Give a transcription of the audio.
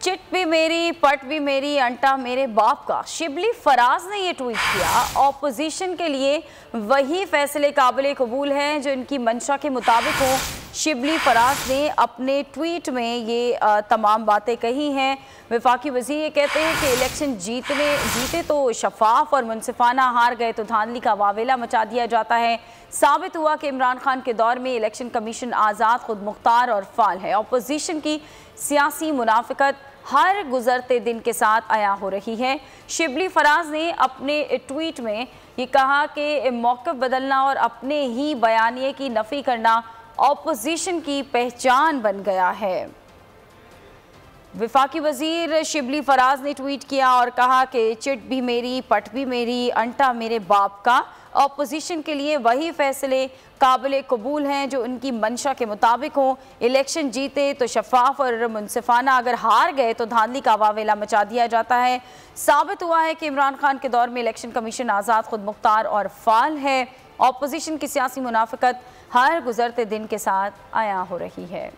Chit भी मेरी, पट भी मेरी, अंटा मेरे बाप का। शिबली फराज ने ये ट्वीट किया। ऑपोजिशन के लिए वही फैसले काबिल कबूल हैं जो इनकी मंशा के मुताबिक हो। शिबली फराज ने अपने ट्वीट में ये तमाम बातें कही हैं। वफाकी वज़ीर ये कहते हैं कि इलेक्शन जीते तो शफाफ और मुनसिफाना, हार गए तो धांधली का वावेला मचा दिया जाता है। साबित हुआ कि इमरान खान के दौर में इलेक्शन कमीशन आज़ाद, खुद मुख्तार और फाल है। अपोजिशन की सियासी मुनाफिकत हर गुजरते दिन के साथ आया हो रही है। शिबली फराज ने अपने ट्वीट में ये कहा कि मौक़िफ़ बदलना और अपने ही बयानिए की नफ़ी करना ऑपोजिशन की पहचान बन गया है। वफाकी वज़ीर शिबली फराज ने ट्वीट किया और कहा कि चिट भी मेरी, पट भी मेरी, अंटा मेरे बाप का। ऑपोजिशन के लिए वही फैसले काबिल कबूल हैं जो उनकी मंशा के मुताबिक हों। इलेक्शन जीते तो शफाफ और मुनसिफाना, अगर हार गए तो धांधली का वावेला मचा दिया जाता है। साबित हुआ है कि इमरान खान के दौर में इलेक्शन कमीशन आज़ाद, खुद मुख्तार और फाल है। ऑपोजिशन की सियासी मुनाफिकत हर गुजरते दिन के साथ आया हो रही है।